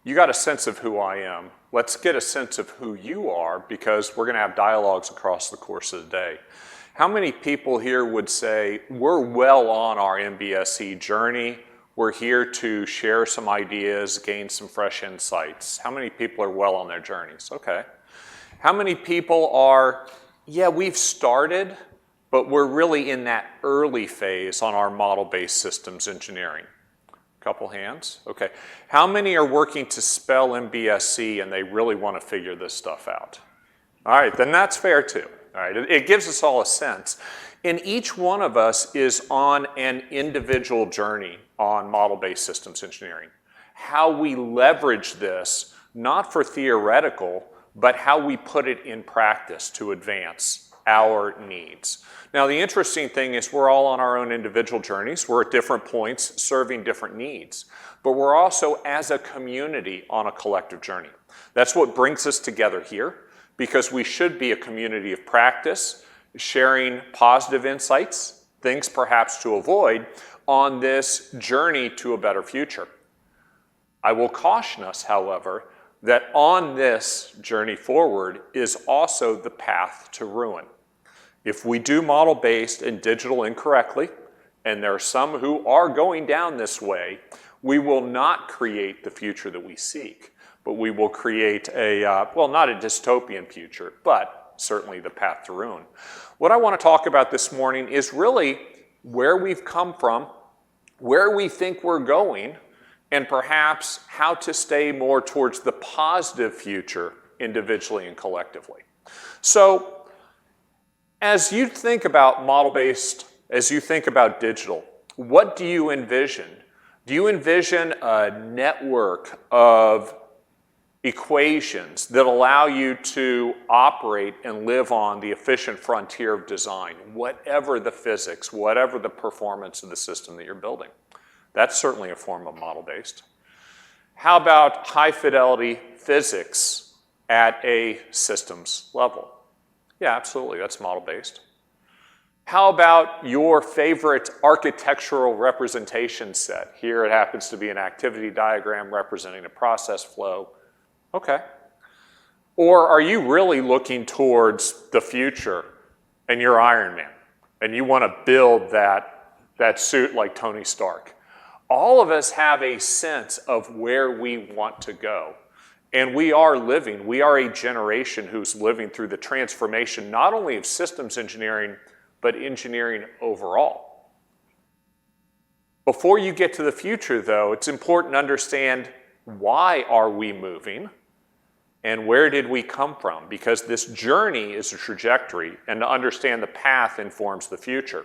You got a sense of who I am. Let's get a sense of who you are, because we're going to have dialogues across the course of the day. How many people here would say, we're well on our MBSE journey, we're here to share some ideas, gain some fresh insights? How many people are well on their journeys? Okay. How many people are, yeah, we've started, but we're really in that early phase on our model-based systems engineering? Couple hands. Okay. How many are working to spell MBSE and they really want to figure this stuff out? All right, then that's fair too. All right, it gives us all a sense. And each one of us is on an individual journey on model-based systems engineering. How we leverage this, not for theoretical, but how we put it in practice to advance our needs. Now, the interesting thing is we're all on our own individual journeys. We're at different points serving different needs, but we're also as a community on a collective journey. That's what brings us together here, because we should be a community of practice, sharing positive insights, things perhaps to avoid on this journey to a better future. I will caution us, however, that on this journey forward is also the path to ruin. If we do model-based and digital incorrectly, and there are some who are going down this way, we will not create the future that we seek, but we will create a, well, not a dystopian future, but certainly the path to ruin. What I want to talk about this morning is really where we've come from, where we think we're going, and perhaps how to stay more towards the positive future individually and collectively. So, as you think about model-based, as you think about digital, what do you envision? Do you envision a network of equations that allow you to operate and live on the efficient frontier of design, whatever the physics, whatever the performance of the system that you're building? That's certainly a form of model-based. How about high-fidelity physics at a systems level? Yeah, absolutely, that's model-based. How about your favorite architectural representation set? Here it happens to be an activity diagram representing a process flow. Okay. Or are you really looking towards the future and you're Iron Man and you want to build that suit like Tony Stark? All of us have a sense of where we want to go. And we are a generation who's living through the transformation not only of systems engineering, but engineering overall. Before you get to the future, though, it's important to understand why are we moving and where did we come from? Because this journey is a trajectory, and to understand the path informs the future.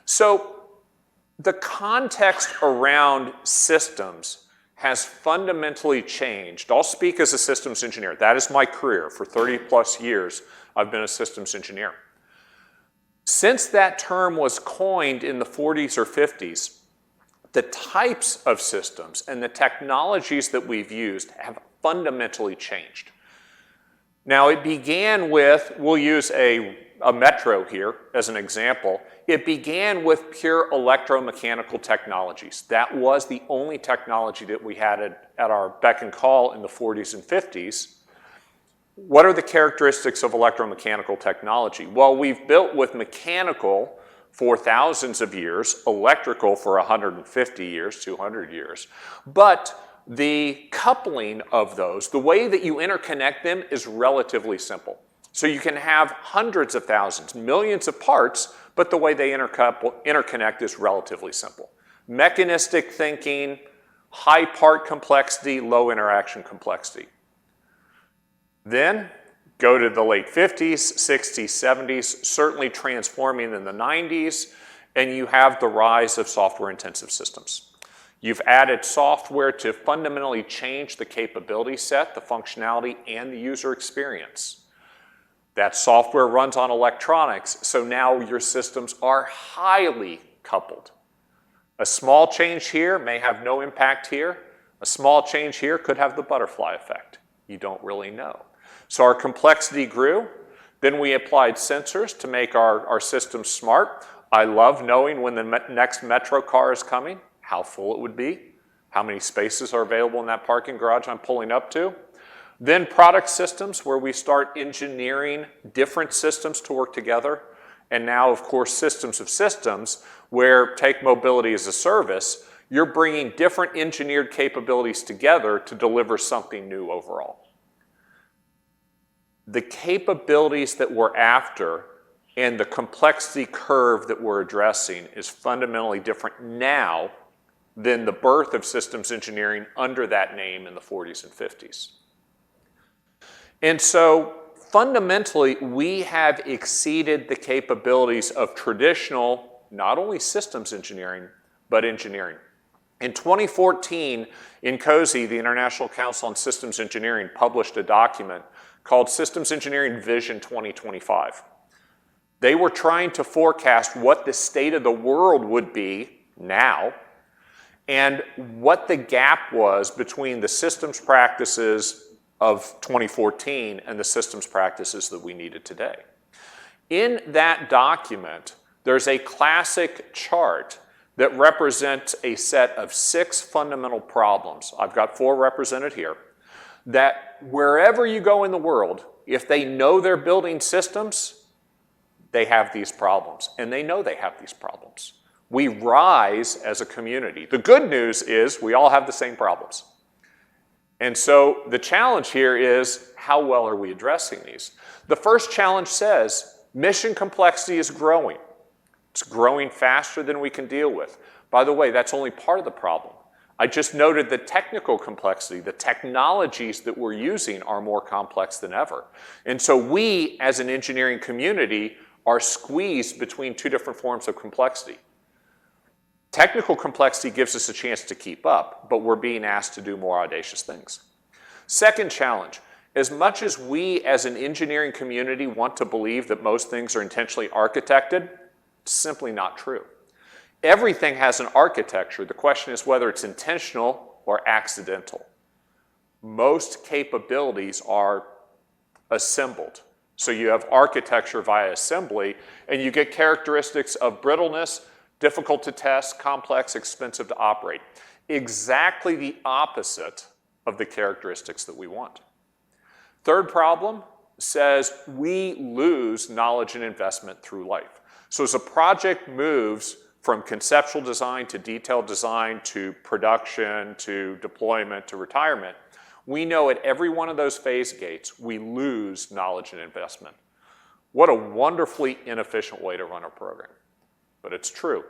So the context around systems has fundamentally changed. I'll speak as a systems engineer. That is my career. For 30 plus years, I've been a systems engineer. Since that term was coined in the 40s or 50s, the types of systems and the technologies that we've used have fundamentally changed. Now, it began with, we'll use a metro here as an example. It began with pure electromechanical technologies. That was the only technology that we had at our beck and call in the 40s and 50s. What are the characteristics of electromechanical technology? Well, we've built with mechanical for thousands of years, electrical for 150 years, 200 years. But the coupling of those, the way that you interconnect them is relatively simple. So you can have hundreds of thousands, millions of parts, but the way they interconnect is relatively simple. Mechanistic thinking, high part complexity, low interaction complexity. Then go to the late 50s, 60s, 70s, certainly transforming in the 90s, and you have the rise of software-intensive systems. You've added software to fundamentally change the capability set, the functionality, and the user experience. That software runs on electronics, so now your systems are highly coupled. A small change here may have no impact here. A small change here could have the butterfly effect. You don't really know. So our complexity grew. Then we applied sensors to make our systems smart. I love knowing when the next metro car is coming, how full it would be. How many spaces are available in that parking garage I'm pulling up to? Then product systems, where we start engineering different systems to work together. And now, of course, systems of systems, where take mobility as a service, you're bringing different engineered capabilities together to deliver something new overall. The capabilities that we're after and the complexity curve that we're addressing is fundamentally different now than the birth of systems engineering under that name in the 40s and 50s. And so fundamentally, we have exceeded the capabilities of traditional, not only systems engineering, but engineering. In 2014, in COSI, the International Council on Systems Engineering published a document called Systems Engineering Vision 2025. They were trying to forecast what the state of the world would be now and what the gap was between the systems practices of 2014 and the systems practices that we needed today. In that document, there's a classic chart that represents a set of 6 fundamental problems. I've got 4 represented here, that wherever you go in the world, if they know they're building systems, they have these problems, and they know they have these problems. We rise as a community. The good news is we all have the same problems. And so the challenge here is, how well are we addressing these? The first challenge says mission complexity is growing. It's growing faster than we can deal with. By the way, that's only part of the problem. I just noted the technical complexity. The technologies that we're using are more complex than ever. And so we, as an engineering community, are squeezed between 2 different forms of complexity. Technical complexity gives us a chance to keep up, but we're being asked to do more audacious things. Second challenge, as much as we as an engineering community want to believe that most things are intentionally architected, it's simply not true. Everything has an architecture. The question is whether it's intentional or accidental. Most capabilities are assembled. So you have architecture via assembly, and you get characteristics of brittleness, difficult to test, complex, expensive to operate. Exactly the opposite of the characteristics that we want. Third problem says we lose knowledge and investment through life. So as a project moves from conceptual design to detailed design to production to deployment to retirement, we know at every one of those phase gates, we lose knowledge and investment. What a wonderfully inefficient way to run a program. But it's true.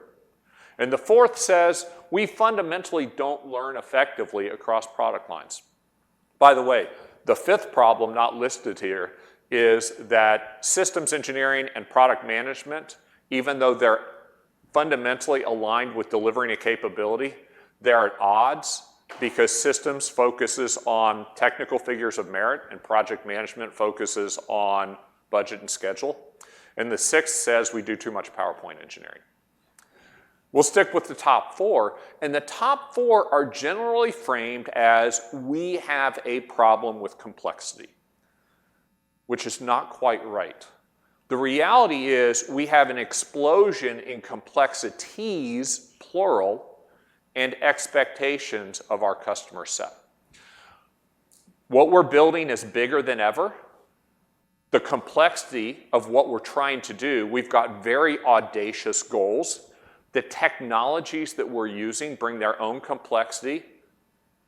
And the fourth says we fundamentally don't learn effectively across product lines. By the way, the fifth problem not listed here is that systems engineering and product management, even though they're fundamentally aligned with delivering a capability, they're at odds because systems focuses on technical figures of merit and project management focuses on budget and schedule. And the sixth says we do too much PowerPoint engineering. We'll stick with the top 4, and the top 4 are generally framed as we have a problem with complexity, which is not quite right. The reality is we have an explosion in complexities, plural, and expectations of our customer set. What we're building is bigger than ever. The complexity of what we're trying to do, we've got very audacious goals. The technologies that we're using bring their own complexity.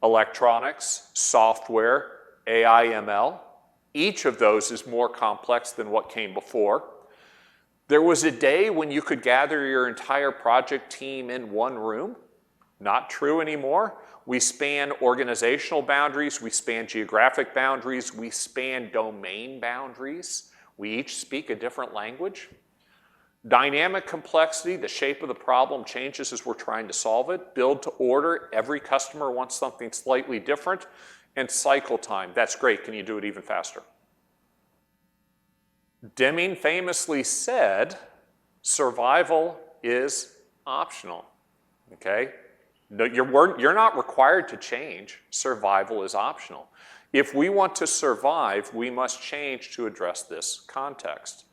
Electronics, software, AI, ML. Each of those is more complex than what came before. There was a day when you could gather your entire project team in one room. Not true anymore. We span organizational boundaries, we span geographic boundaries, we span domain boundaries. We each speak a different language. Dynamic complexity, the shape of the problem changes as we're trying to solve it. Build to order, every customer wants something slightly different. And cycle time, that's great, can you do it even faster? Deming famously said, survival is optional, okay? No, you're not required to change, survival is optional. If we want to survive, we must change to address this context.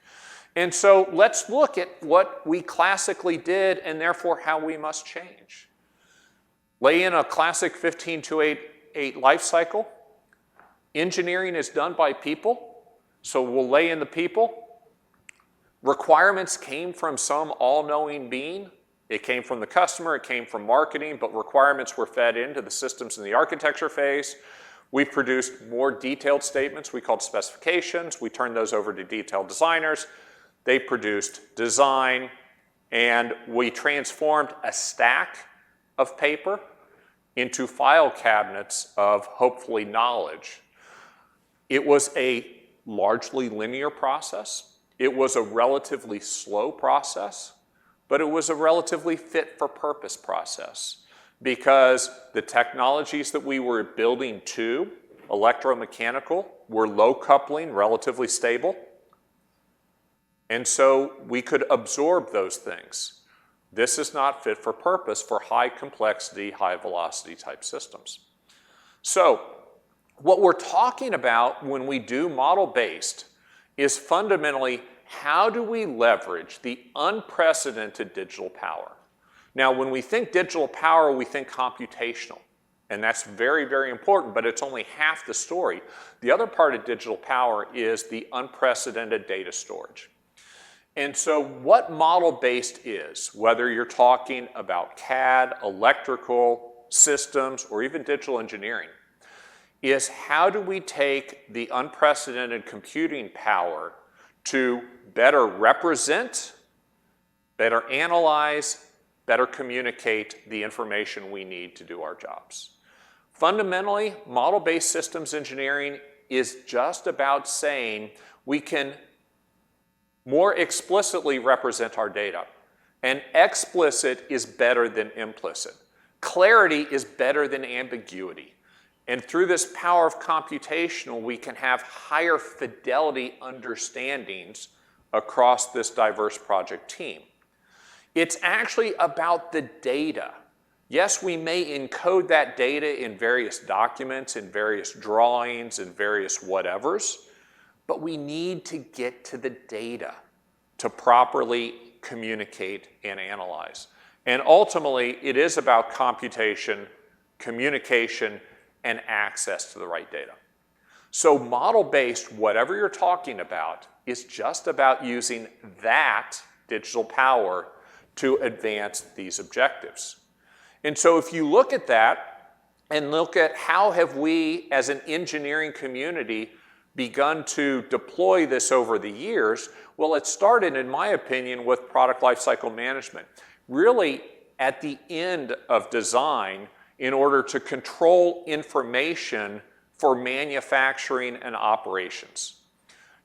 And so let's look at what we classically did and therefore how we must change. Lay in a classic 15-2-8 life cycle. Engineering is done by people, so we'll lay in the people. Requirements came from some all-knowing being. It came from the customer, it came from marketing, but requirements were fed into the systems in the architecture phase. We produced more detailed statements we called specifications. We turned those over to detailed designers. They produced design, and we transformed a stack of paper into file cabinets of hopefully knowledge. It was a largely linear process. It was a relatively slow process, but it was a relatively fit-for-purpose process because the technologies that we were building to, electromechanical, were low coupling, relatively stable, and so we could absorb those things. This is not fit for purpose for high complexity, high velocity type systems. So what we're talking about when we do model-based is fundamentally how do we leverage the unprecedented digital power. Now, when we think digital power, we think computational, and that's very, very important, but it's only half the story. The other part of digital power is the unprecedented data storage. And so what model-based is, whether you're talking about CAD, electrical systems, or even digital engineering, is how do we take the unprecedented computing power to better represent, better analyze, better communicate the information we need to do our jobs. Fundamentally, model-based systems engineering is just about saying we can more explicitly represent our data. And explicit is better than implicit. Clarity is better than ambiguity. And through this power of computational, we can have higher fidelity understandings across this diverse project team. It's actually about the data. Yes, we may encode that data in various documents, in various drawings, in various whatevers, but we need to get to the data to properly communicate and analyze. And ultimately, it is about computation, communication, and access to the right data. So model-based, whatever you're talking about, is just about using that digital power to advance these objectives. And so if you look at that and look at how have we as an engineering community begun to deploy this over the years, well, it started, in my opinion, with product lifecycle management. Really, at the end of design, in order to control information for manufacturing and operations.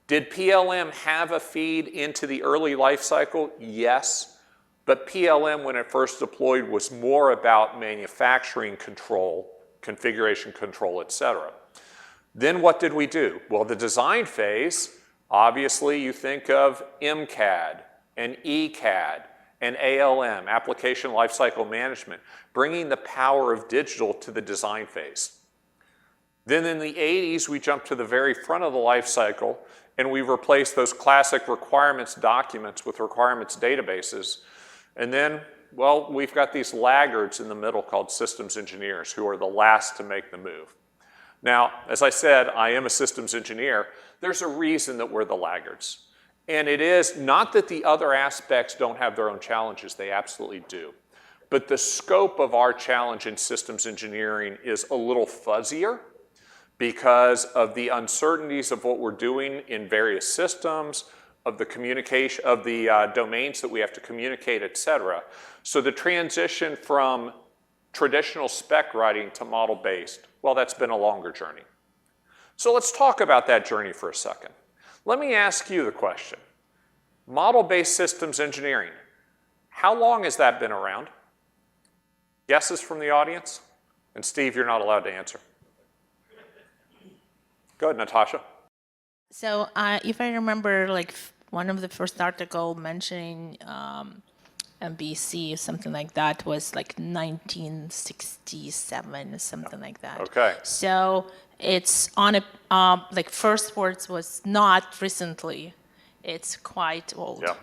Did PLM have a feed into the early life cycle? Yes, but PLM, when it first deployed, was more about manufacturing control, configuration control, etc. Then what did we do? Well, the design phase, obviously you think of MCAD and ECAD and ALM, Application Lifecycle Management, bringing the power of digital to the design phase. Then in the 80s, we jumped to the very front of the life cycle and we replaced those classic requirements documents with requirements databases. And then, well, we've got these laggards in the middle called systems engineers who are the last to make the move. Now, as I said, I am a systems engineer. There's a reason that we're the laggards. And it is not that the other aspects don't have their own challenges, they absolutely do. But the scope of our challenge in systems engineering is a little fuzzier because of the uncertainties of what we're doing in various systems, of the communication, of the domains that we have to communicate, etc. So the transition from traditional spec writing to model-based, well, that's been a longer journey. So let's talk about that journey for a second. Let me ask you the question. Model-based systems engineering, how long has that been around? Guesses from the audience? And Steve, you're not allowed to answer. Go ahead, Natasha. So if I remember, like one of the first article mentioning MBSE, something like that, was like 1967, something like that. Okay. So it's on a, like first words was not recently, it's quite old. Yep,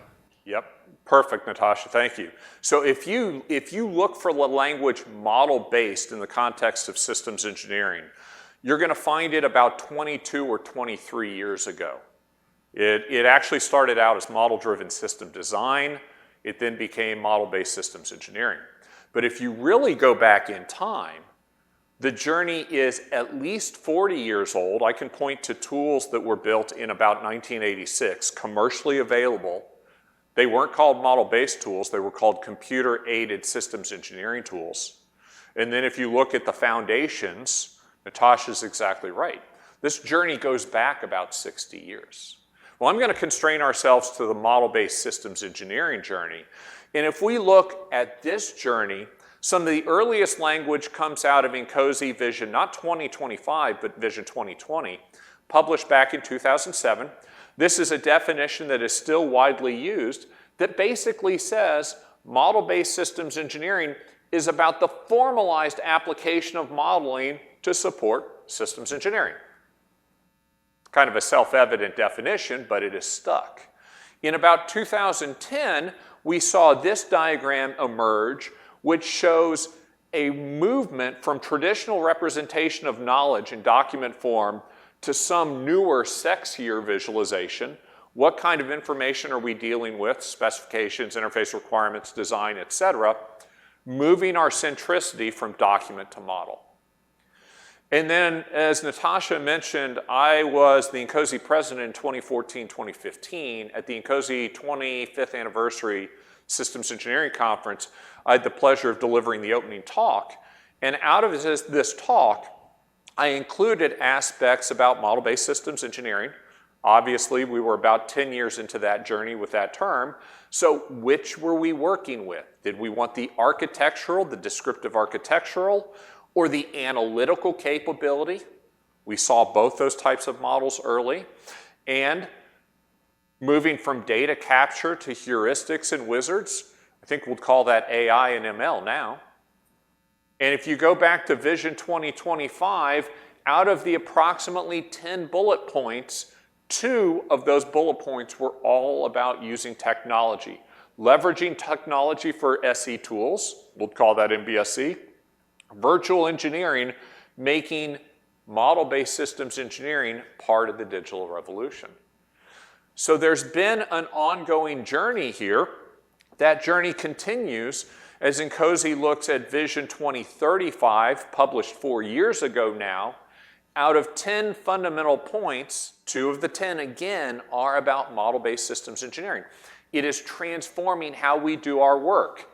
yep. Perfect, Natasha, thank you. So if you look for the language model-based in the context of systems engineering, you're going to find it about 22 or 23 years ago. It actually started out as model-driven system design. It then became model-based systems engineering. But if you really go back in time, the journey is at least 40 years old. I can point to tools that were built in about 1986, commercially available. They weren't called model-based tools, they were called computer-aided systems engineering tools. And then if you look at the foundations, Natasha's exactly right. This journey goes back about 60 years. Well, I'm going to constrain ourselves to the model-based systems engineering journey. And if we look at this journey, some of the earliest language comes out of INCOSE Vision, not 2025, but Vision 2020, published back in 2007. This is a definition that is still widely used that basically says model-based systems engineering is about the formalized application of modeling to support systems engineering. Kind of a self-evident definition, but it is stuck. In about 2010, we saw this diagram emerge, which shows a movement from traditional representation of knowledge in document form to some newer, sexier visualization. What kind of information are we dealing with? Specifications, interface requirements, design, etc. Moving our centricity from document to model. And then, as Natasha mentioned, I was the INCOSE president in 2014-2015 at the INCOSE 25th anniversary Systems Engineering Conference. I had the pleasure of delivering the opening talk. And out of this talk, I included aspects about model-based systems engineering. Obviously, we were about 10 years into that journey with that term. So which were we working with? Did we want the architectural, the descriptive architectural, or the analytical capability? We saw both those types of models early. And moving from data capture to heuristics and wizards, I think we'll call that AI and ML now. And if you go back to Vision 2025, out of the approximately 10 bullet points, 2 of those bullet points were all about using technology. Leveraging technology for SE tools, we'll call that MBSE. Virtual engineering, making model-based systems engineering part of the digital revolution. So there's been an ongoing journey here. That journey continues as INCOSE looks at Vision 2035, published 4 years ago now. Out of 10 fundamental points, 2 of the 10 again are about model-based systems engineering. It is transforming how we do our work.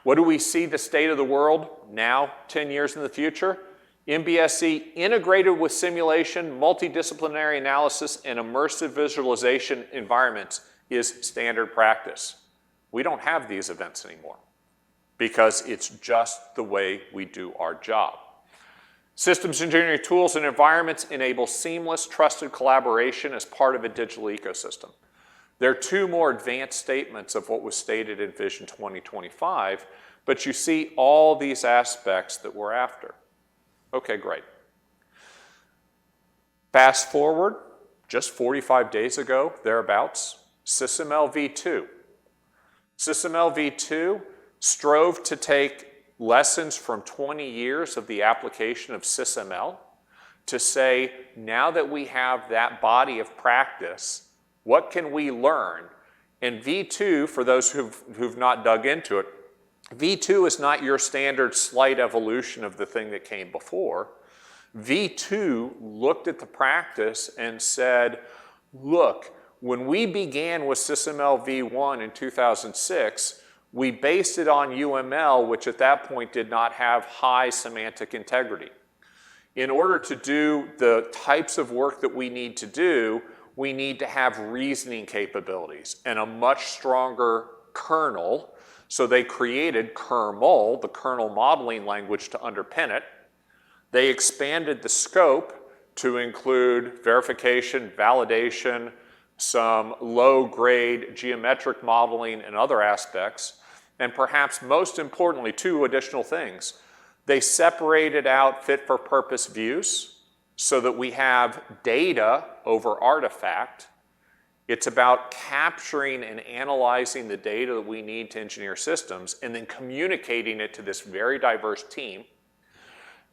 What do we see the state of the world now, 10 years in the future? MBSE integrated with simulation, multidisciplinary analysis, and immersive visualization environments is standard practice. We don't have these events anymore because it's just the way we do our job. Systems engineering tools and environments enable seamless, trusted collaboration as part of a digital ecosystem. There are 2 more advanced statements of what was stated in Vision 2025, but you see all these aspects that we're after. Okay, great. Fast forward, just 45 days ago, thereabouts, SysML v2. SysML v2 strove to take lessons from 20 years of the application of SysML to say, now that we have that body of practice, what can we learn? And V2, for those who've not dug into it, V2 is not your standard slight evolution of the thing that came before. V2 looked at the practice and said, look, when we began with SysML v1 in 2006, we based it on UML, which at that point did not have high semantic integrity. In order to do the types of work that we need to do, we need to have reasoning capabilities and a much stronger kernel. So they created kernel, the kernel modeling language, to underpin it. They expanded the scope to include verification, validation, some low-grade geometric modeling and other aspects. And perhaps most importantly, 2 additional things. They separated out fit-for-purpose views so that we have data over artifact. It's about capturing and analyzing the data that we need to engineer systems and then communicating it to this very diverse team,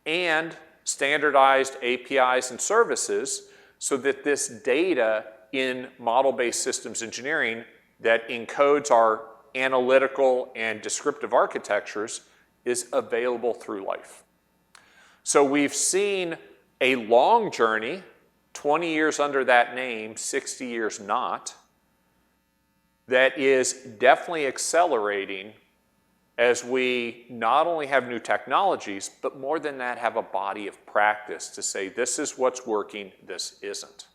and standardized APIs and services so that this data in model-based systems engineering that encodes our analytical and descriptive architectures is available through life. So we've seen a long journey, 20 years under that name, 60 years not, that is definitely accelerating as we not only have new technologies, but more than that, have a body of practice to say this is what's working, this isn't.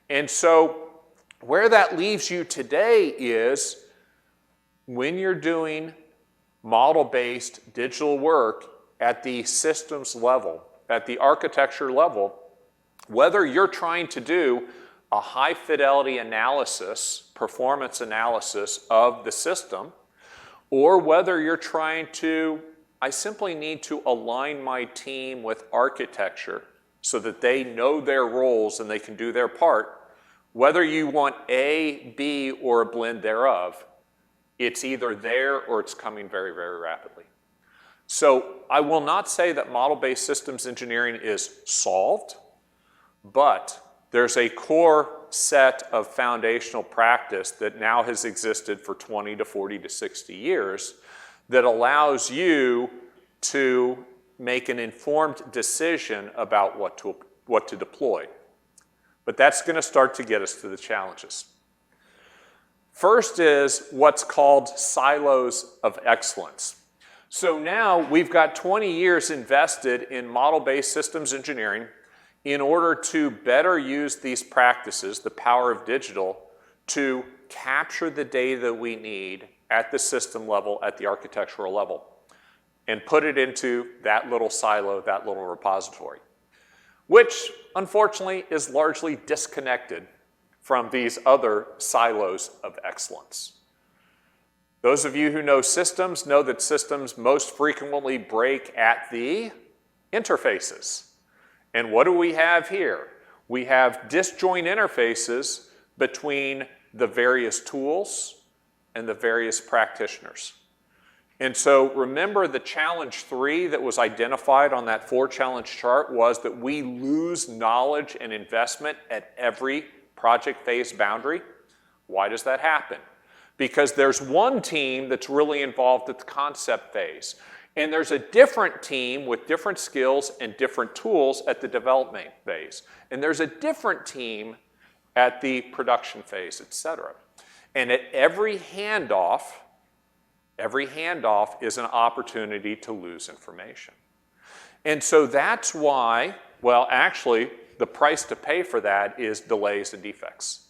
And so where that leaves you today is when you're doing model-based digital work at the systems level, at the architecture level, whether you're trying to do a high-fidelity analysis, performance analysis of the system, or whether you're trying to, I simply need to align my team with architecture so that they know their roles and they can do their part, whether you want A, B, or a blend thereof, it's either there or it's coming very, very rapidly. So I will not say that model-based systems engineering is solved, but there's a core set of foundational practice that now has existed for 20 to 40 to 60 years that allows you to make an informed decision about what to deploy. But that's going to start to get us to the challenges. First is what's called silos of excellence. So now we've got 20 years invested in model-based systems engineering in order to better use these practices, the power of digital, to capture the data that we need at the system level, at the architectural level, and put it into that little silo, that little repository, which unfortunately is largely disconnected from these other silos of excellence. Those of you who know systems know that systems most frequently break at the interfaces. And what do we have here? We have disjoint interfaces between the various tools and the various practitioners. And so remember the challenge 3 that was identified on that 4-challenge chart was that we lose knowledge and investment at every project phase boundary. Why does that happen? Because there's one team that's really involved at the concept phase. And there's a different team with different skills and different tools at the development phase. And there's a different team at the production phase, et cetera. And at every handoff is an opportunity to lose information. And so that's why, well, actually, the price to pay for that is delays and defects.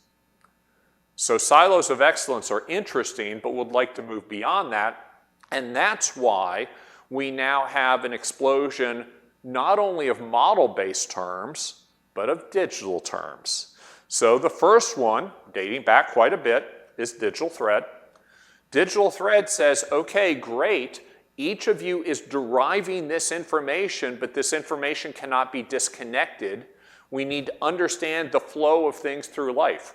So silos of excellence are interesting, but would like to move beyond that. And that's why we now have an explosion not only of model-based terms, but of digital terms. So the first one, dating back quite a bit, is digital thread. Digital thread says, okay, great, each of you is deriving this information, but this information cannot be disconnected. We need to understand the flow of things through life.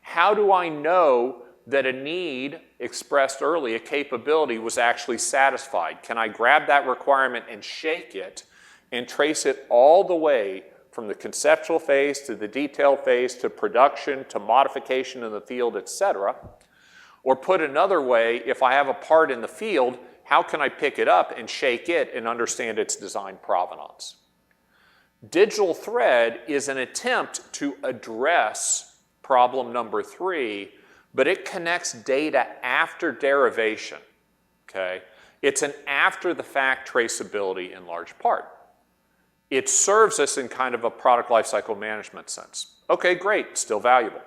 How do I know that a need expressed early, a capability, was actually satisfied? Can I grab that requirement and shake it and trace it all the way from the conceptual phase to the detail phase to production to modification in the field, et cetera? Or put another way, if I have a part in the field, how can I pick it up and shake it and understand its design provenance? Digital thread is an attempt to address problem number 3, but it connects data after derivation, okay? It's an after-the-fact traceability in large part. It serves us in kind of a product lifecycle management sense. Okay, great, still valuable.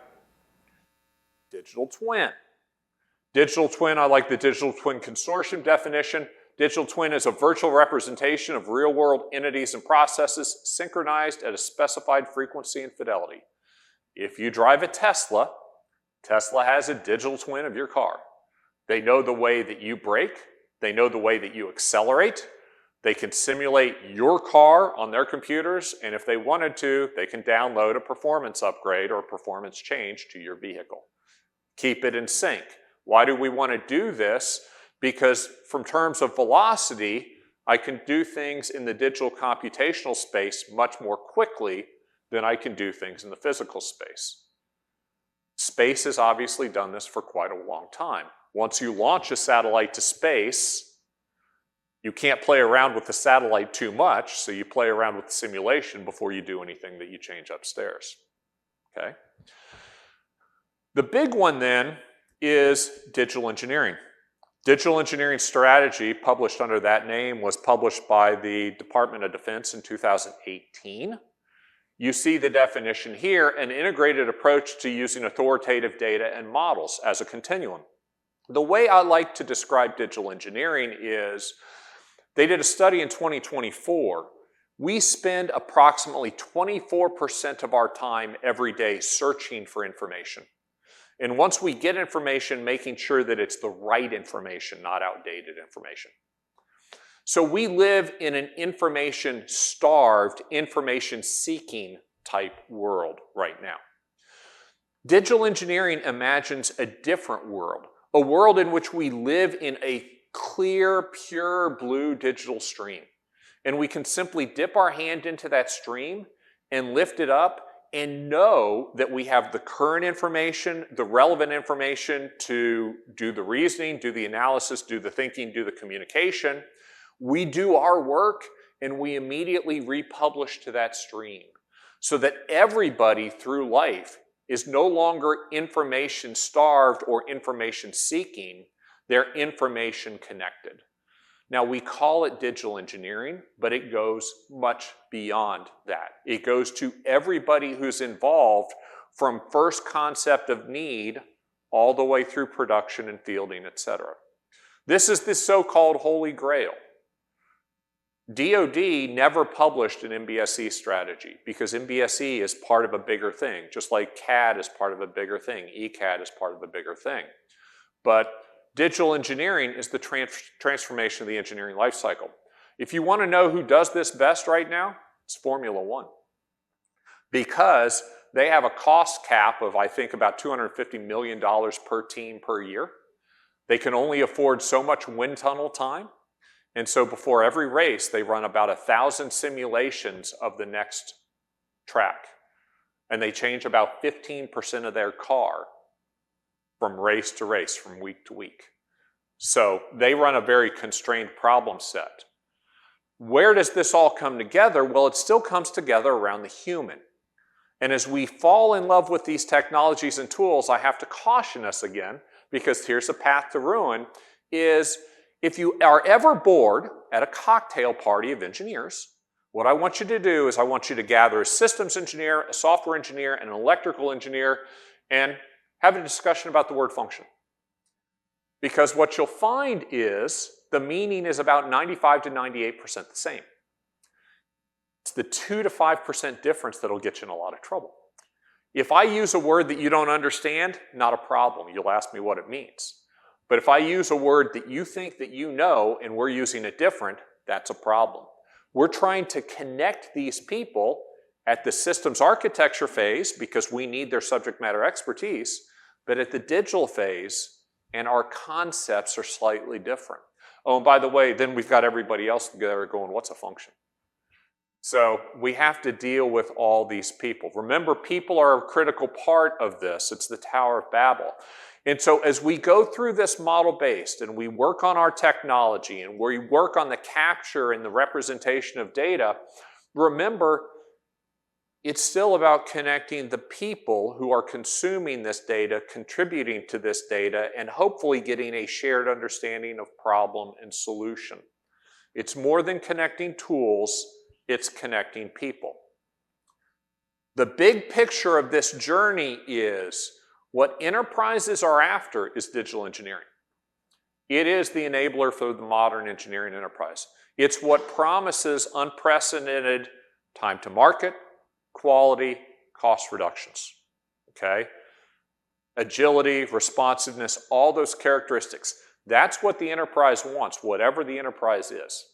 Digital twin. Digital twin, I like the Digital Twin Consortium definition. Digital twin is a virtual representation of real-world entities and processes synchronized at a specified frequency and fidelity. If you drive a Tesla, Tesla has a digital twin of your car. They know the way that you brake. They know the way that you accelerate. They can simulate your car on their computers, and if they wanted to, they can download a performance upgrade or a performance change to your vehicle. Keep it in sync. Why do we want to do this? Because from terms of velocity, I can do things in the digital computational space much more quickly than I can do things in the physical space. Space has obviously done this for quite a long time. Once you launch a satellite to space, you can't play around with the satellite too much, so you play around with the simulation before you do anything that you change upstairs. Okay? The big one then is digital engineering. Digital engineering strategy, published under that name, was published by the Department of Defense in 2018. You see the definition here, an integrated approach to using authoritative data and models as a continuum. The way I like to describe digital engineering is, they did a study in 2024. We spend approximately 24% of our time every day searching for information. And once we get information, making sure that it's the right information, not outdated information. So we live in an information-starved, information-seeking type world right now. Digital engineering imagines a different world, a world in which we live in a clear, pure blue digital stream. And we can simply dip our hand into that stream and lift it up and know that we have the current information, the relevant information to do the reasoning, do the analysis, do the thinking, do the communication. We do our work and we immediately republish to that stream so that everybody through life is no longer information starved or information seeking, they're information connected. Now we call it digital engineering, but it goes much beyond that. It goes to everybody who's involved from first concept of need all the way through production and fielding, etc. This is the so-called Holy Grail. DoD never published an MBSE strategy because MBSE is part of a bigger thing, just like CAD is part of a bigger thing, ECAD is part of a bigger thing. But digital engineering is the transformation of the engineering life cycle. If you want to know who does this best right now, it's Formula One. Because they have a cost cap of, I think, about $250 million per team per year. They can only afford so much wind tunnel time. And so before every race, they run about 1,000 simulations of the next track. And they change about 15% of their car from race to race, from week to week. So they run a very constrained problem set. Where does this all come together? Well, it still comes together around the human. And as we fall in love with these technologies and tools, I have to caution us again, because here's a path to ruin, is if you are ever bored at a cocktail party of engineers, what I want you to do is I want you to gather a systems engineer, a software engineer, and an electrical engineer, and have a discussion about the word function. Because what you'll find is the meaning is about 95 to 98% the same. It's the 2 to 5% difference that'll get you in a lot of trouble. If I use a word that you don't understand, not a problem. You'll ask me what it means. But if I use a word that you think that you know and we're using it different, that's a problem. We're trying to connect these people at the systems architecture phase because we need their subject matter expertise, but at the digital phase, and our concepts are slightly different. Oh, and by the way, then we've got everybody else together going, what's a function? So we have to deal with all these people. Remember, people are a critical part of this. It's the Tower of Babel. And so as we go through this model-based and we work on our technology and we work on the capture and the representation of data, remember, it's still about connecting the people who are consuming this data, contributing to this data, and hopefully getting a shared understanding of problem and solution. It's more than connecting tools, it's connecting people. The big picture of this journey is what enterprises are after is digital engineering. It is the enabler for the modern engineering enterprise. It's what promises unprecedented time to market, quality, cost reductions, okay? Agility, responsiveness, all those characteristics. That's what the enterprise wants, whatever the enterprise is.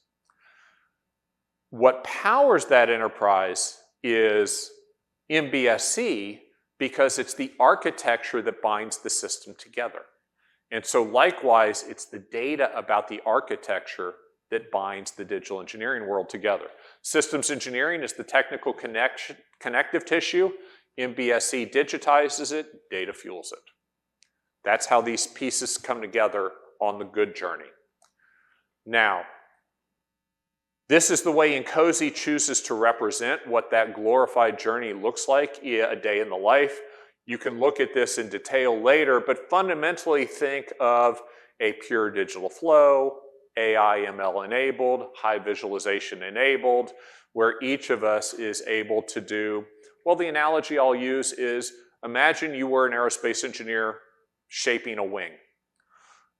What powers that enterprise is MBSE, because it's the architecture that binds the system together. And so likewise, it's the data about the architecture that binds the digital engineering world together. Systems engineering is the technical connective tissue. MBSE digitizes it, data fuels it. That's how these pieces come together on the good journey. Now, this is the way Nkosi chooses to represent what that glorified journey looks like a day in the life. You can look at this in detail later, but fundamentally think of a pure digital flow, AI ML enabled, high visualization enabled, where each of us is able to do, well, the analogy I'll use is, imagine you were an aerospace engineer shaping a wing.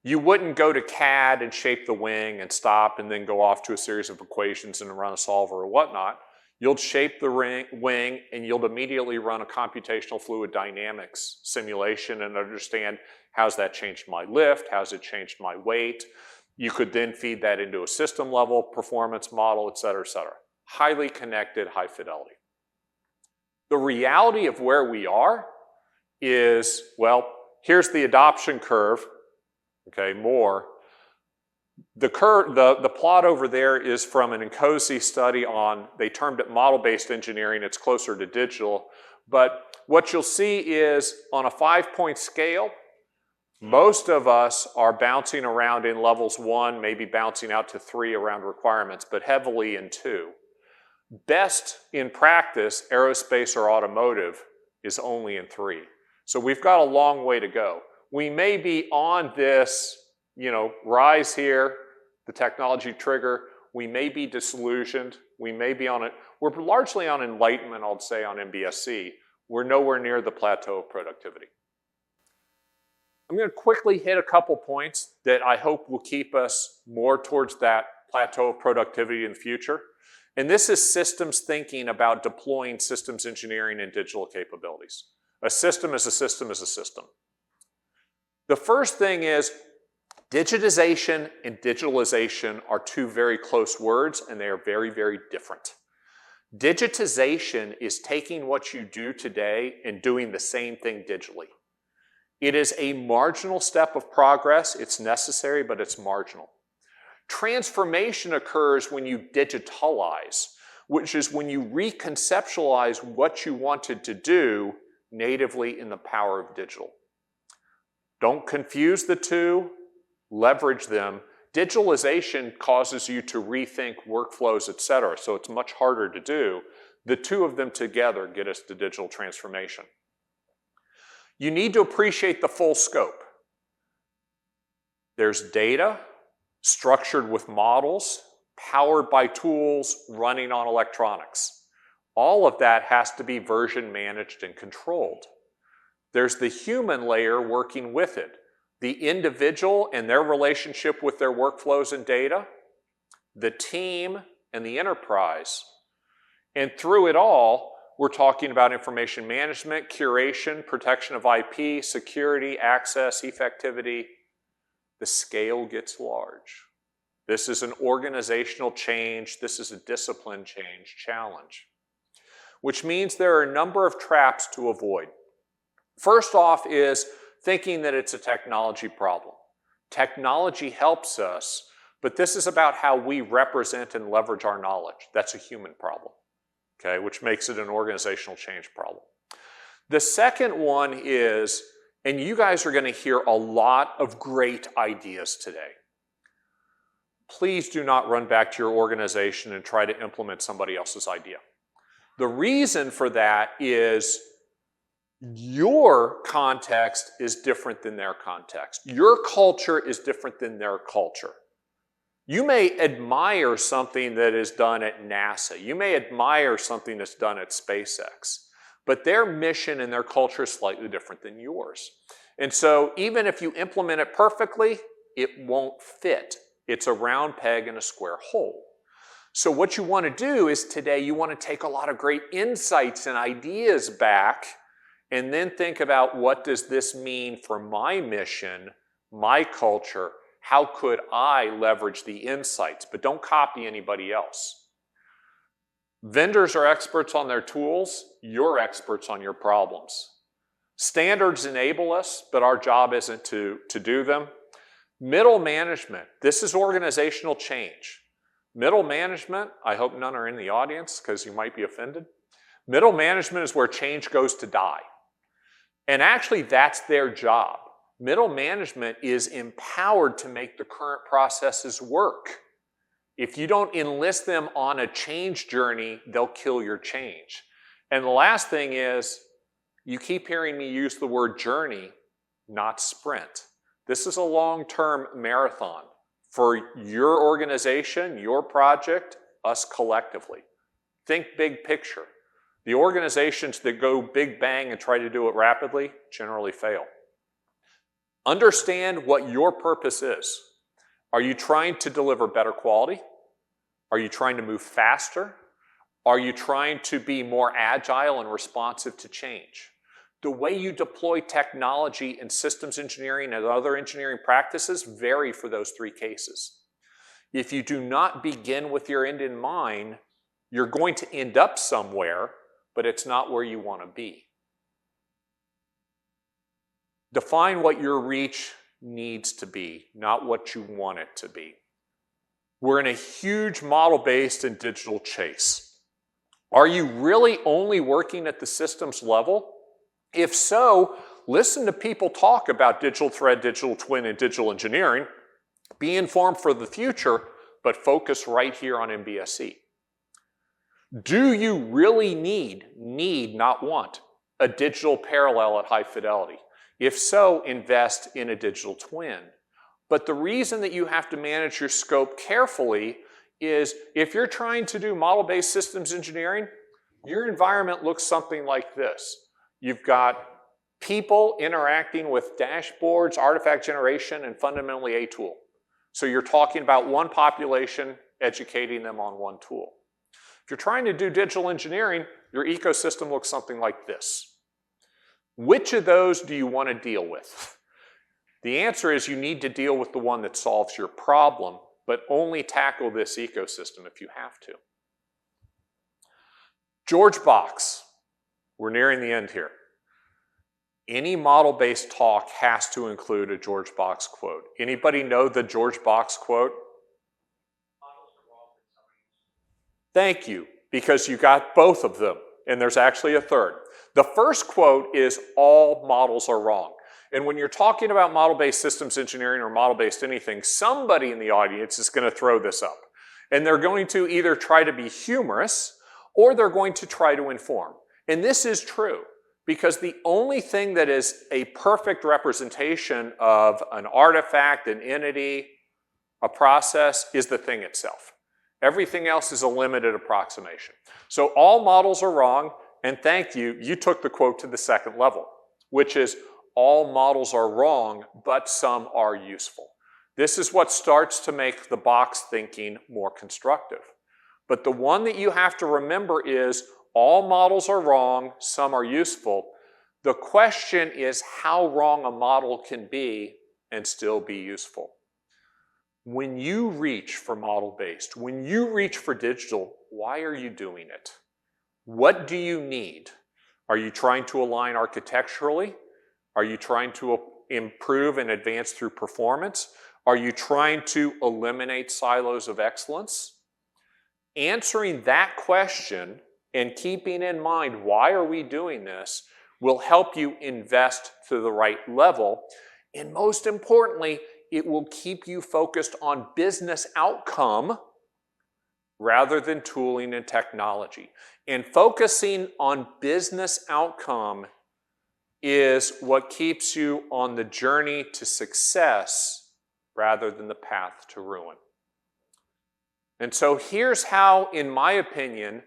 You wouldn't go to CAD and shape the wing and stop and then go off to a series of equations and run a solver or whatnot. You'll shape the wing and you'll immediately run a computational fluid dynamics simulation and understand, how's that changed my lift? How's it changed my weight? You could then feed that into a system level performance model, et cetera, et cetera. Highly connected, high fidelity. The reality of where we are is, well, here's the adoption curve. Okay, more. The plot over there is from an Nkosi study on, they termed it model-based engineering. It's closer to digital. But what you'll see is, on a 5-point scale, most of us are bouncing around in levels 1, maybe bouncing out to 3 around requirements, but heavily in 2. Best in practice, aerospace or automotive, is only in 3. So we've got a long way to go. We may be on this, rise here, the technology trigger. We may be disillusioned. We may be on it. We're largely on enlightenment, I'll say, on MBSE. We're nowhere near the plateau of productivity. I'm going to quickly hit a couple points that I hope will keep us more towards that plateau of productivity in the future. And this is systems thinking about deploying systems engineering and digital capabilities. A system is a system is a system. The first thing is, digitization and digitalization are two very close words, and they are very, very different. Digitization is taking what you do today and doing the same thing digitally. It is a marginal step of progress. It's necessary, but it's marginal. Transformation occurs when you digitalize, which is when you reconceptualize what you wanted to do natively in the power of digital. Don't confuse the two, leverage them. Digitalization causes you to rethink workflows, et cetera, so it's much harder to do. The two of them together get us to digital transformation. You need to appreciate the full scope. There's data structured with models, powered by tools, running on electronics. All of that has to be version managed and controlled. There's the human layer working with it, the individual and their relationship with their workflows and data, the team and the enterprise. And through it all, we're talking about information management, curation, protection of IP, security, access, effectivity. The scale gets large. This is an organizational change. This is a discipline change challenge, which means there are a number of traps to avoid. First off is thinking that it's a technology problem. Technology helps us, but this is about how we represent and leverage our knowledge. That's a human problem, okay, which makes it an organizational change problem. The second one is, and you guys are going to hear a lot of great ideas today. Please do not run back to your organization and try to implement somebody else's idea. The reason for that is your context is different than their context. Your culture is different than their culture. You may admire something that is done at NASA. You may admire something that's done at SpaceX. But their mission and their culture is slightly different than yours. And so even if you implement it perfectly, it won't fit. It's a round peg in a square hole. So what you want to do is today you want to take a lot of great insights and ideas back and then think about, what does this mean for my mission, my culture? How could I leverage the insights? But don't copy anybody else. Vendors are experts on their tools. You're experts on your problems. Standards enable us, but our job isn't to do them. Middle management. This is organizational change. Middle management, I hope none are in the audience because you might be offended. Middle management is where change goes to die. And actually, that's their job. Middle management is empowered to make the current processes work. If you don't enlist them on a change journey, they'll kill your change. And the last thing is, you keep hearing me use the word journey, not sprint. This is a long-term marathon for your organization, your project, us collectively. Think big picture. The organizations that go big bang and try to do it rapidly generally fail. Understand what your purpose is. Are you trying to deliver better quality? Are you trying to move faster? Are you trying to be more agile and responsive to change? The way you deploy technology and systems engineering and other engineering practices vary for those three cases. If you do not begin with your end in mind, you're going to end up somewhere, but it's not where you want to be. Define what your reach needs to be, not what you want it to be. We're in a huge model-based and digital chase. Are you really only working at the systems level? If so, listen to people talk about digital thread, digital twin, and digital engineering. Be informed for the future, but focus right here on MBSE. Do you really need, not want, a digital parallel at high fidelity? If so, invest in a digital twin. But the reason that you have to manage your scope carefully is if you're trying to do model-based systems engineering, your environment looks something like this. You've got people interacting with dashboards, artifact generation, and fundamentally a tool. So you're talking about one population, educating them on one tool. If you're trying to do digital engineering, your ecosystem looks something like this. Which of those do you want to deal with? The answer is you need to deal with the one that solves your problem, but only tackle this ecosystem if you have to. George Box. We're nearing the end here. Any model-based talk has to include a George Box quote. Anybody know the George Box quote? Thank you, because you got both of them, and there's actually a third. The first quote is, all models are wrong. And when you're talking about model-based systems engineering or model-based anything, somebody in the audience is going to throw this up. And they're going to either try to be humorous or they're going to try to inform. And this is true, because the only thing that is a perfect representation of an artifact, an entity, a process, is the thing itself. Everything else is a limited approximation. So all models are wrong, and thank you, you took the quote to the second level, which is all models are wrong, but some are useful. This is what starts to make the box thinking more constructive. But the one that you have to remember is all models are wrong, some are useful. The question is how wrong a model can be and still be useful. When you reach for model-based, when you reach for digital, why are you doing it? What do you need? Are you trying to align architecturally? Are you trying to improve and advance through performance? Are you trying to eliminate silos of excellence? Answering that question and keeping in mind why are we doing this will help you invest to the right level. And most importantly, it will keep you focused on business outcome rather than tooling and technology. And focusing on business outcome is what keeps you on the journey to success rather than the path to ruin. And so here's how, in my opinion,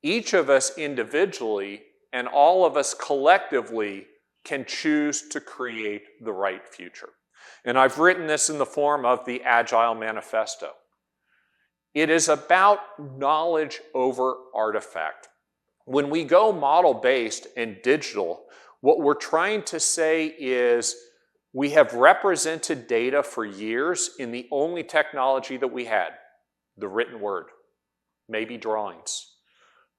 each of us individually and all of us collectively can choose to create the right future. And I've written this in the form of the Agile Manifesto. It is about knowledge over artifact. When we go model-based and digital, what we're trying to say is we have represented data for years in the only technology that we had, the written word, maybe drawings.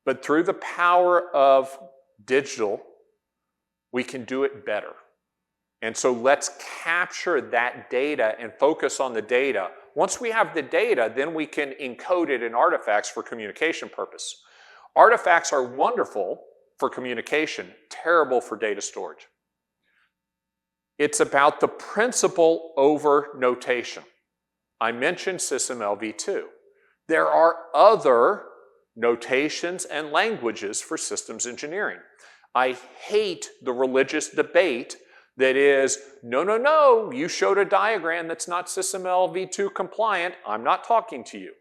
But through the power of digital, we can do it better. And so let's capture that data and focus on the data. Once we have the data, then we can encode it in artifacts for communication purpose. Artifacts are wonderful for communication, terrible for data storage. It's about the principle over notation. I mentioned SysML v2. There are other notations and languages for systems engineering. I hate the religious debate that is, no, you showed a diagram that's not SysML v2 compliant, I'm not talking to you.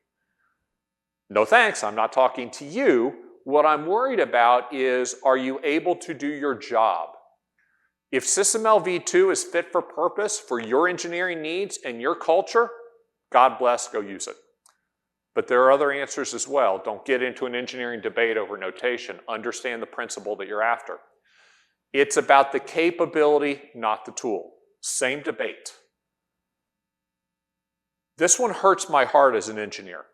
No thanks, I'm not talking to you. What I'm worried about is, are you able to do your job? If SysML v2 is fit for purpose for your engineering needs and your culture, God bless, go use it. But there are other answers as well. Don't get into an engineering debate over notation. Understand the principle that you're after. It's about the capability, not the tool. Same debate. This one hurts my heart as an engineer.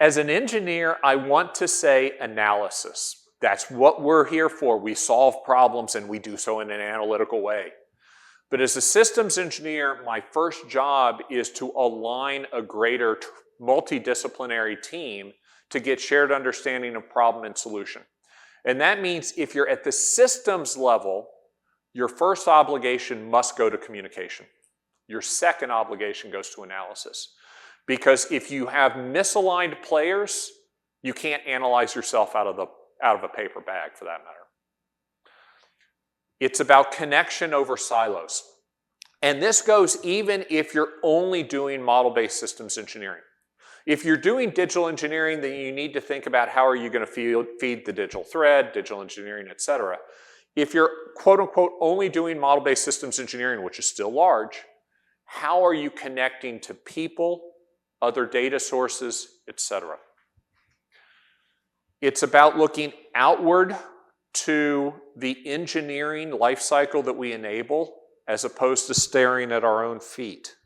As an engineer, I want to say analysis. That's what we're here for. We solve problems and we do so in an analytical way. But as a systems engineer, my first job is to align a greater multidisciplinary team to get shared understanding of problem and solution. And that means if you're at the systems level, your first obligation must go to communication. Your second obligation goes to analysis. Because if you have misaligned players, you can't analyze yourself out of a paper bag, for that matter. It's about connection over silos. And this goes even if you're only doing model-based systems engineering. If you're doing digital engineering, then you need to think about how are you going to feed the digital thread, digital engineering, et cetera. If you're quote-unquote only doing model-based systems engineering, which is still large, how are you connecting to people, other data sources, et cetera? It's about looking outward to the engineering life cycle that we enable as opposed to staring at our own feet,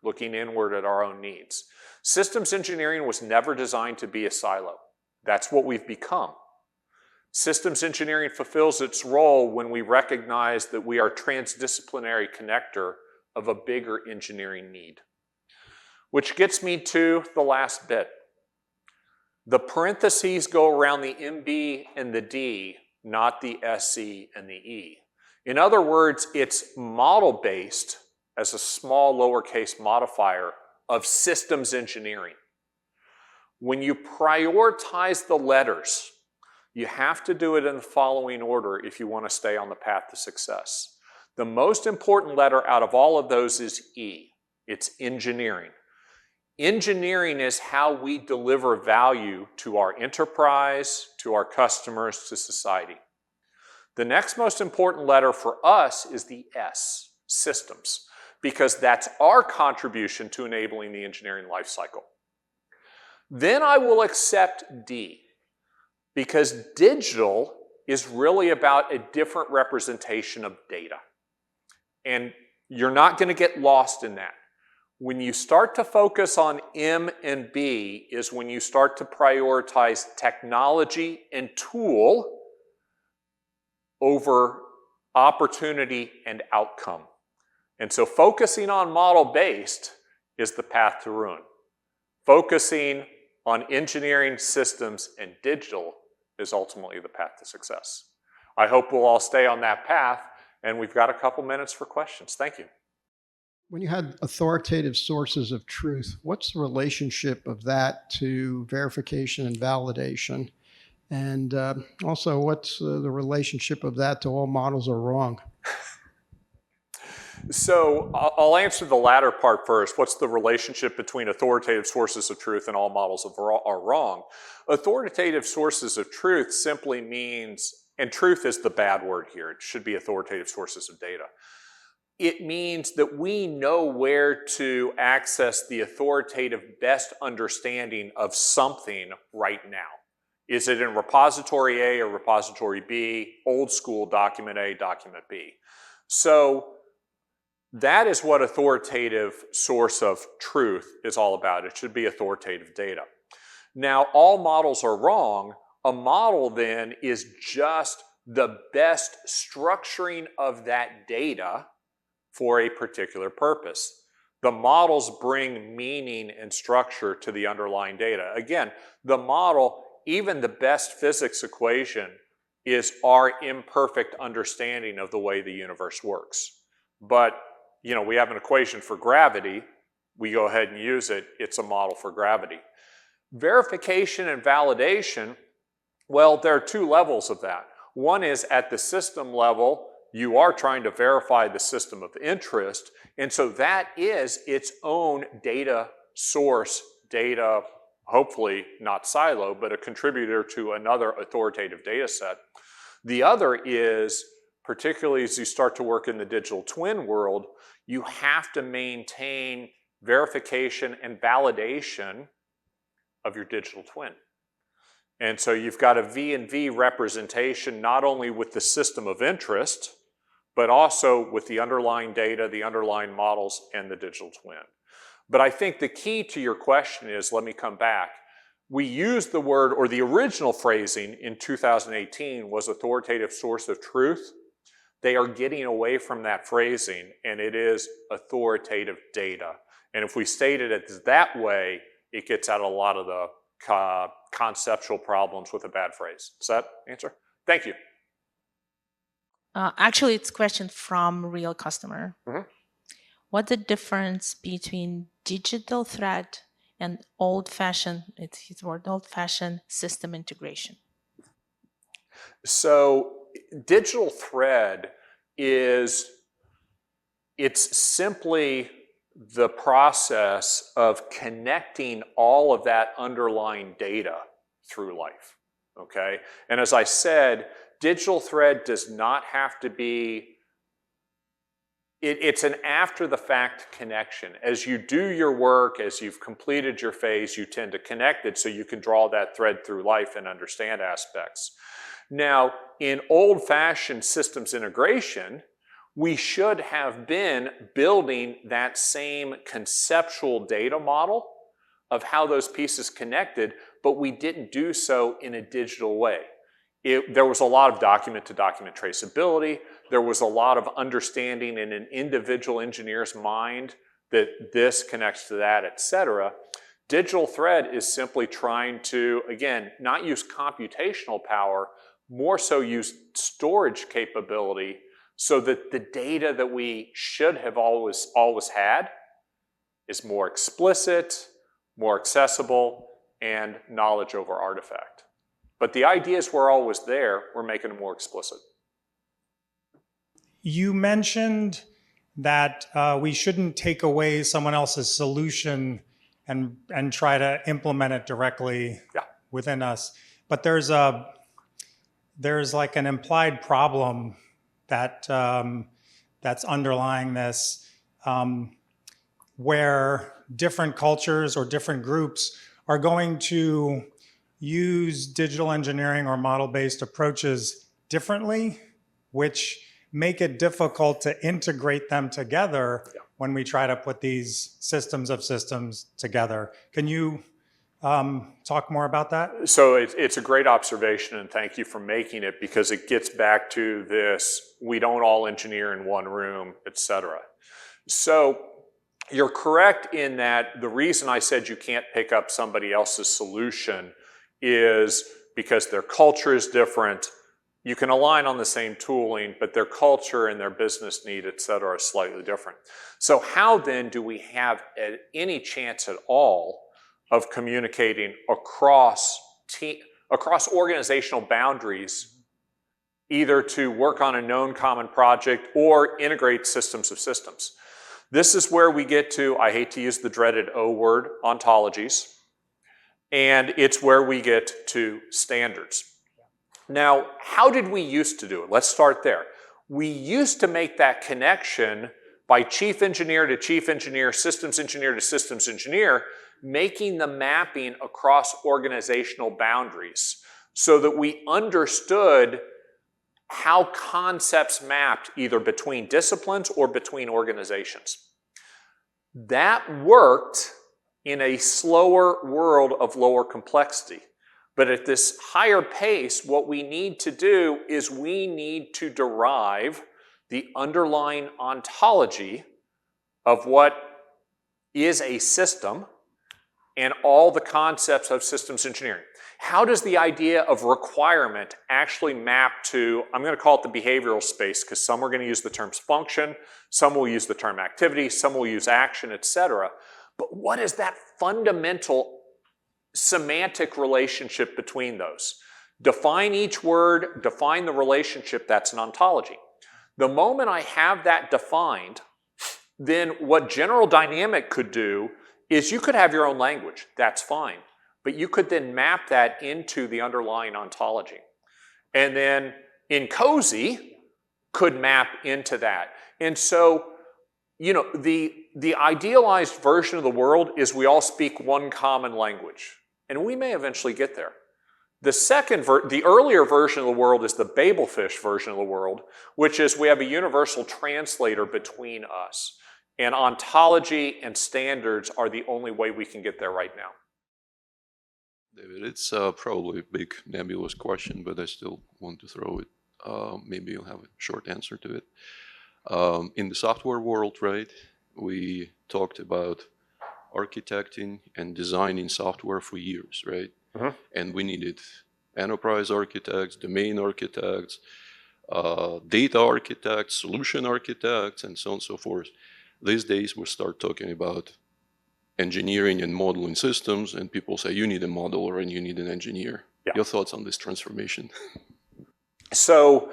looking inward at our own needs. Systems engineering was never designed to be a silo. That's what we've become. Systems engineering fulfills its role when we recognize that we are a transdisciplinary connector of a bigger engineering need. Which gets me to the last bit. The parentheses go around the MB and the D, not the SC and the E. In other words, it's model-based as a small lowercase modifier of systems engineering. When you prioritize the letters, you have to do it in the following order if you want to stay on the path to success. The most important letter out of all of those is E. It's engineering. Engineering is how we deliver value to our enterprise, to our customers, to society. The next most important letter for us is the S, systems, because that's our contribution to enabling the engineering life cycle. Then I will accept D, because digital is really about a different representation of data. And you're not going to get lost in that. When you start to focus on M and B is when you start to prioritize technology and tool over opportunity and outcome. And so focusing on model-based is the path to ruin. Focusing on engineering, systems, and digital is ultimately the path to success. I hope we'll all stay on that path, and we've got a couple minutes for questions. Thank you. When you had authoritative sources of truth, what's the relationship of that to verification and validation? And also, what's the relationship of that to all models are wrong? So I'll answer the latter part first. What's the relationship between authoritative sources of truth and all models are wrong? Authoritative sources of truth simply means, and truth is the bad word here, it should be authoritative sources of data. It means that we know where to access the authoritative best understanding of something right now. Is it in repository A or repository B, old school document A, document B? So that is what authoritative source of truth is all about. It should be authoritative data. Now, all models are wrong. A model then is just the best structuring of that data for a particular purpose. The models bring meaning and structure to the underlying data. Again, the model, even the best physics equation, is our imperfect understanding of the way the universe works. But, we have an equation for gravity. We go ahead and use it. It's a model for gravity. Verification and validation, well, there are two levels of that. One is at the system level, you are trying to verify the system of interest, and so that is its own data source, data, hopefully not silo, but a contributor to another authoritative data set. The other is, particularly as you start to work in the digital twin world, you have to maintain verification and validation of your digital twin. And so you've got a V and V representation not only with the system of interest, but also with the underlying data, the underlying models, and the digital twin. But I think the key to your question is, let me come back. We used the word, or the original phrasing in 2018 was authoritative source of truth. They are getting away from that phrasing, and it is authoritative data. And if we state it that way, it gets out a lot of the conceptual problems with a bad phrase. Does that answer? Thank you. Actually, it's a question from a real customer. Mm-hmm. What's the difference between digital thread and old-fashioned, it's his word, old-fashioned system integration? So digital thread it's simply the process of connecting all of that underlying data through life, okay? And as I said, digital thread does not have to be, it's an after-the-fact connection. As you do your work, as you've completed your phase, you tend to connect it so you can draw that thread through life and understand aspects. Now, in old-fashioned systems integration, we should have been building that same conceptual data model of how those pieces connected, but we didn't do so in a digital way. There was a lot of document-to-document traceability. There was a lot of understanding in an individual engineer's mind that this connects to that, et cetera. Digital thread is simply trying to, again, not use computational power, more so use storage capability so that the data that we should have always had is more explicit, more accessible, and knowledge over artifact. But the ideas were always there, we're making them more explicit. You mentioned that we shouldn't take away someone else's solution and try to implement it directly within us. But there's like an implied problem that that's underlying this, where different cultures or different groups are going to use digital engineering or model-based approaches differently, which make it difficult to integrate them together when we try to put these systems of systems together. Can you talk more about that? So it's a great observation, and thank you for making it, because it gets back to this, we don't all engineer in one room, et cetera. So you're correct in that the reason I said you can't pick up somebody else's solution is because their culture is different. You can align on the same tooling, but their culture and their business need, et cetera, are slightly different. So how then do we have any chance at all of communicating across organizational boundaries, either to work on a known common project or integrate systems of systems? This is where we get to, I hate to use the dreaded O word, ontologies, and it's where we get to standards. Now, how did we used to do it? Let's start there. We used to make that connection by chief engineer to chief engineer, systems engineer to systems engineer, making the mapping across organizational boundaries so that we understood how concepts mapped either between disciplines or between organizations. That worked in a slower world of lower complexity. But at this higher pace, what we need to do is we need to derive the underlying ontology of what is a system and all the concepts of systems engineering. How does the idea of requirement actually map to, I'm going to call it the behavioral space, because some are going to use the terms function, some will use the term activity, some will use action, etc. But what is that fundamental semantic relationship between those? Define each word, define the relationship, that's an ontology. The moment I have that defined, then what General Dynamic could do is you could have your own language, that's fine. But you could then map that into the underlying ontology. And then in Cozy could map into that. And so, you know, the idealized version of the world is we all speak one common language. And we may eventually get there. The earlier version of the world is the Babelfish version of the world, which is we have a universal translator between us. And ontology and standards are the only way we can get there right now. David, it's probably a big nebulous question, but I still want to throw it. Maybe you'll have a short answer to it. In the software world, right, we talked about architecting and designing software for years, right? And we needed enterprise architects, domain architects, data architects, solution architects, and so on and so forth. These days, we start talking about engineering and modeling systems, and people say you need a modeler and you need an engineer. Yeah. Your thoughts on this transformation? So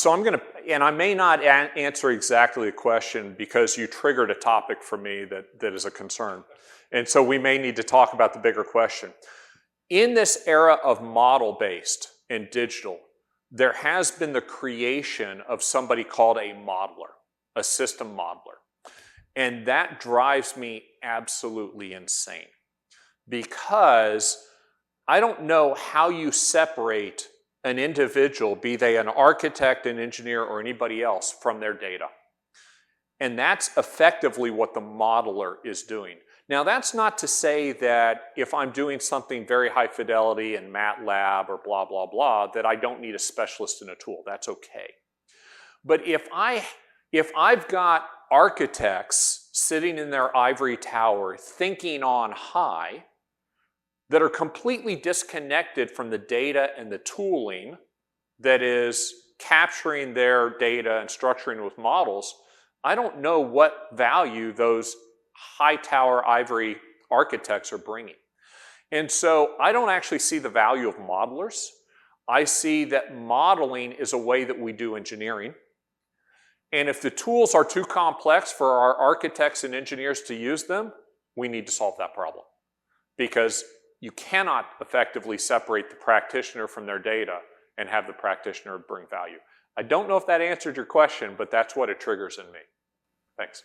I'm going to, and I may not answer exactly the question because you triggered a topic for me that is a concern. And so we may need to talk about the bigger question. In this era of model-based and digital, there has been the creation of somebody called a modeler, a system modeler. And that drives me absolutely insane because I don't know how you separate an individual, be they an architect, an engineer, or anybody else, from their data. And that's effectively what the modeler is doing. Now, that's not to say that if I'm doing something very high fidelity in MATLAB or blah, blah, blah, that I don't need a specialist in a tool. That's okay. But if I've got architects sitting in their ivory tower thinking on high that are completely disconnected from the data and the tooling that is capturing their data and structuring with models, I don't know what value those high tower ivory architects are bringing. And so I don't actually see the value of modelers. I see that modeling is a way that we do engineering. And if the tools are too complex for our architects and engineers to use them, we need to solve that problem. Because you cannot effectively separate the practitioner from their data and have the practitioner bring value. I don't know if that answered your question, but that's what it triggers in me. Thanks.